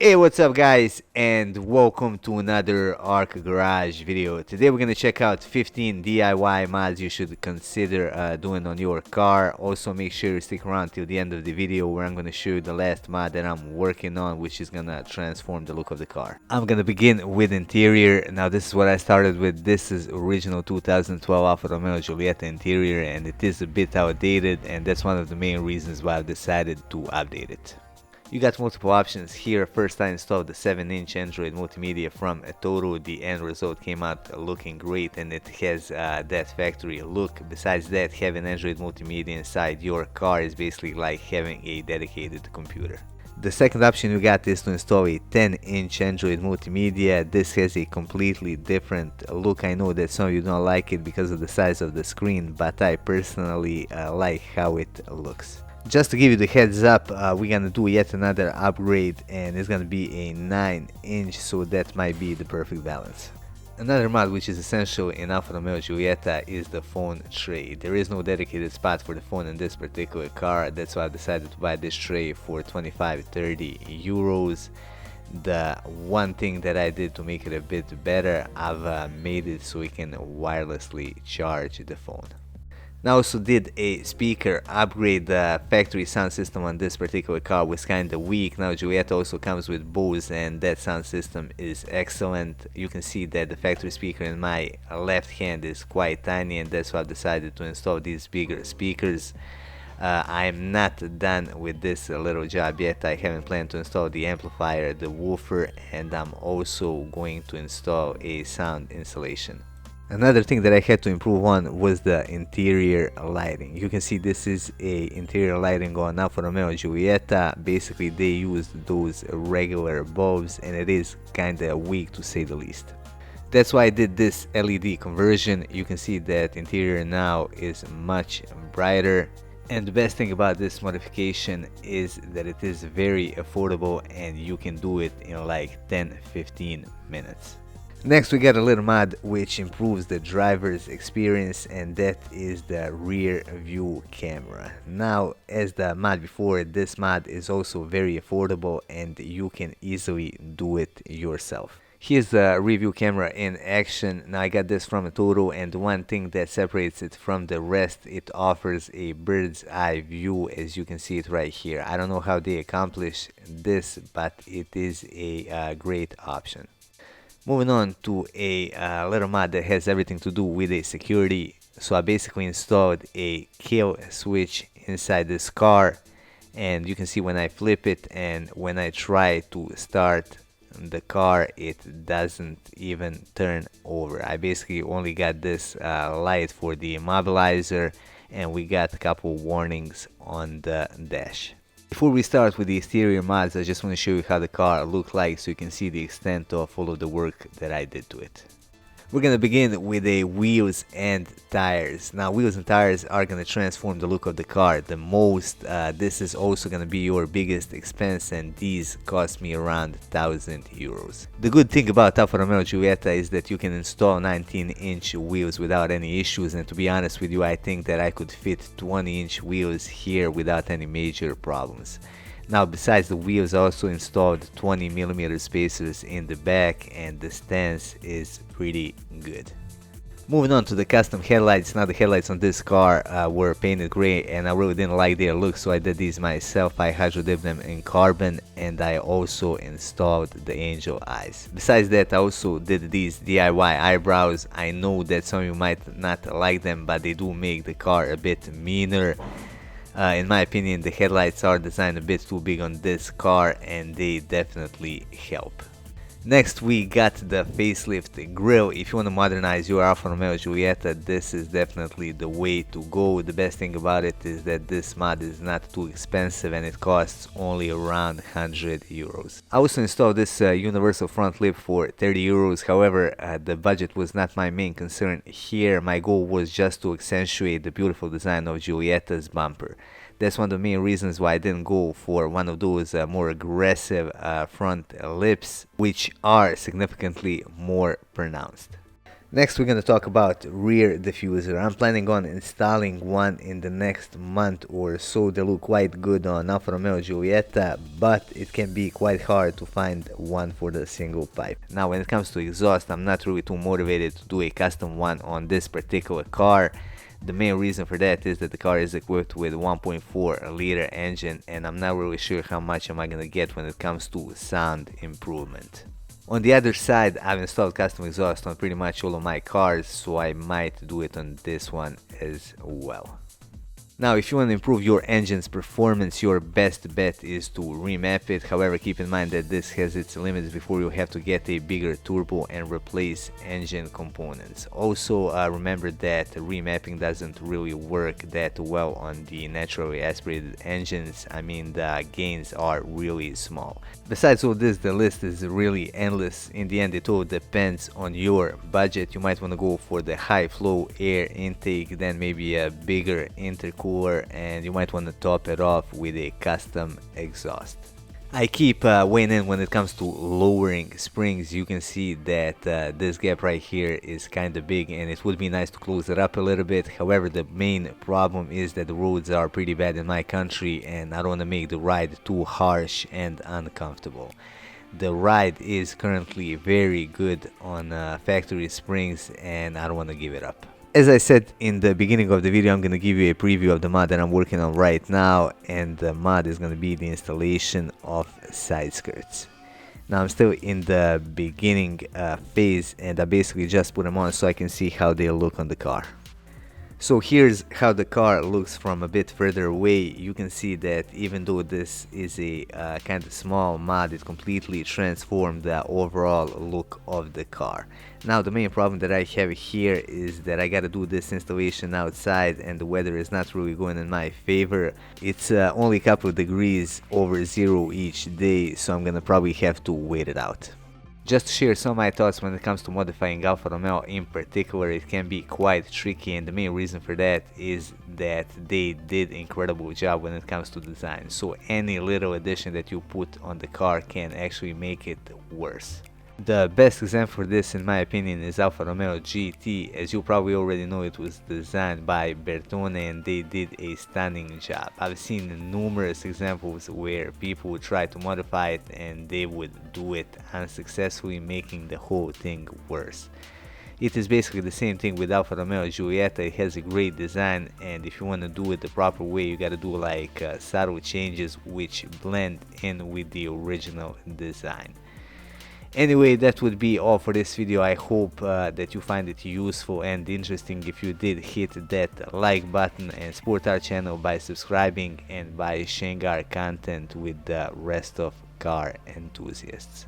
Hey, what's up guys, and welcome to another Arc Garage video. Today we're gonna check out 15 DIY mods you should consider doing on your car. Also make sure you stick around till the end of the video where I'm gonna show you the last mod that I'm working on, which is gonna transform the look of the car. I'm gonna begin with interior. Now this is what I started with. This is original 2012 Alfa Romeo Giulietta interior, and it is a bit outdated, and that's one of the main reasons why I've decided to update it. You got multiple options here. First, I installed the 7-inch Android multimedia from eToro. The end result came out looking great, and it has that factory look. Besides that, having Android multimedia inside your car is basically like having a dedicated computer. The second option you got is to install a 10-inch Android multimedia. This has a completely different look. I know that some of you don't like it because of the size of the screen, but I personally like how it looks. Just to give you the heads up, we're gonna do yet another upgrade, and it's gonna be a 9-inch, so that might be the perfect balance. Another mod which is essential in Alfa Romeo Giulietta is the phone tray. There is no dedicated spot for the phone in this particular car. That's why I decided to buy this tray for 25-30 euros. The one thing that I did to make it a bit better, I've made it so you can wirelessly charge the phone. Now also did a speaker upgrade. The factory sound system on this particular car was kinda weak. Now Giulietta also comes with Bose, and that sound system is excellent. You can see that the factory speaker in my left hand is quite tiny, and that's why I've decided to install these bigger speakers. I'm not done with this little job yet. I haven't planned to install the amplifier, the woofer, and I'm also going to install a sound installation. Another thing that I had to improve on was the interior lighting. You can see this is a interior lighting on Alfa Romeo Giulietta. Basically they used those regular bulbs, and it is kinda weak to say the least. That's why I did this LED conversion. You can see that interior now is much brighter. And the best thing about this modification is that it is very affordable, and you can do it in like 10-15 minutes. Next we got a little mod which improves the driver's experience, and that is the rear view camera. Now, as the mod before, this mod is also very affordable and you can easily do it yourself. Here's the rear view camera in action. Now I got this from eToro, and one thing that separates it from the rest, it offers a bird's eye view, as you can see it right here. I don't know how they accomplish this, but it is a great option. Moving on to a little mod that has everything to do with a security. So I basically installed a kill switch inside this car, and you can see when I flip it and when I try to start the car, it doesn't even turn over. I basically only got this light for the immobilizer, and we got a couple warnings on the dash. Before we start with the exterior mods, I just want to show you how the car looked like so you can see the extent of all of the work that I did to it. We're gonna begin with the wheels and tires. Now wheels and tires are gonna transform the look of the car the most. This is also gonna be your biggest expense, and these cost me around 1,000 euros. The good thing about Alfa Romeo Giulietta is that you can install 19-inch wheels without any issues, and to be honest with you, I think that I could fit 20-inch wheels here without any major problems. Now besides the wheels, I also installed 20mm spacers in the back, and the stance is pretty good. Moving on to the custom headlights. Now the headlights on this car were painted gray, and I really didn't like their look, so I did these myself. I hydro dipped them in carbon, and I also installed the angel eyes. Besides that, I also did these DIY eyebrows. I know that some of you might not like them, but they do make the car a bit meaner. In my opinion, the headlights are designed a bit too big on this car, and they definitely help. Next we got the facelift grille. If you want to modernize your Alfa Romeo Giulietta, this is definitely the way to go. The best thing about it is that this mod is not too expensive, and it costs only around 100 euros. I also installed this universal front lip for 30 euros. However, the budget was not my main concern here. My goal was just to accentuate the beautiful design of Giulietta's bumper. That's one of the main reasons why I didn't go for one of those more aggressive front lips, which are significantly more pronounced. Next, we're going to talk about rear diffuser. I'm planning on installing one in the next month or so. They look quite good on Alfa Romeo Giulietta, but it can be quite hard to find one for the single pipe. Now, when it comes to exhaust, I'm not really too motivated to do a custom one on this particular car. The main reason for that is that the car is equipped with 1.4 liter engine, and I'm not really sure how much am I going to get when it comes to sound improvement. On the other side, I've installed custom exhaust on pretty much all of my cars, so I might do it on this one as well. Now, if you want to improve your engine's performance, your best bet is to remap it. However, keep in mind that this has its limits before you have to get a bigger turbo and replace engine components. Also, remember that remapping doesn't really work that well on the naturally aspirated engines. I mean, the gains are really small. Besides all this, the list is really endless. In the end, it all depends on your budget. You might want to go for the high flow air intake, then maybe a bigger intercooler, and you might want to top it off with a custom exhaust. I keep weighing in when it comes to lowering springs. You can see that this gap right here is kind of big, and it would be nice to close it up a little bit. However, the main problem is that the roads are pretty bad in my country, and I don't want to make the ride too harsh and uncomfortable. The ride is currently very good on factory springs, and I don't want to give it up. As I said in the beginning of the video, I'm going to give you a preview of the mod that I'm working on right now, and the mod is going to be the installation of side skirts. Now I'm still in the beginning phase, and I basically just put them on so I can see how they look on the car. So here's how the car looks from a bit further away. You can see that even though this is a kind of small mod, it completely transformed the overall look of the car. Now the main problem that I have here is that I gotta do this installation outside, and the weather is not really going in my favor. It's only a couple of degrees over zero each day, so I'm gonna probably have to wait it out. Just to share some of my thoughts when it comes to modifying Alfa Romeo in particular, it can be quite tricky, and the main reason for that is that they did incredible job when it comes to design. So any little addition that you put on the car can actually make it worse. The best example for this, in my opinion, is Alfa Romeo GT. As you probably already know, it was designed by Bertone, and they did a stunning job. I've seen numerous examples where people would try to modify it and they would do it unsuccessfully, making the whole thing worse. It is basically the same thing with Alfa Romeo Giulietta. It has a great design, and if you want to do it the proper way, you gotta do like subtle changes which blend in with the original design. Anyway, that would be all for this video. I hope that you find it useful and interesting. If you did, hit that like button and support our channel by subscribing and by sharing our content with the rest of car enthusiasts.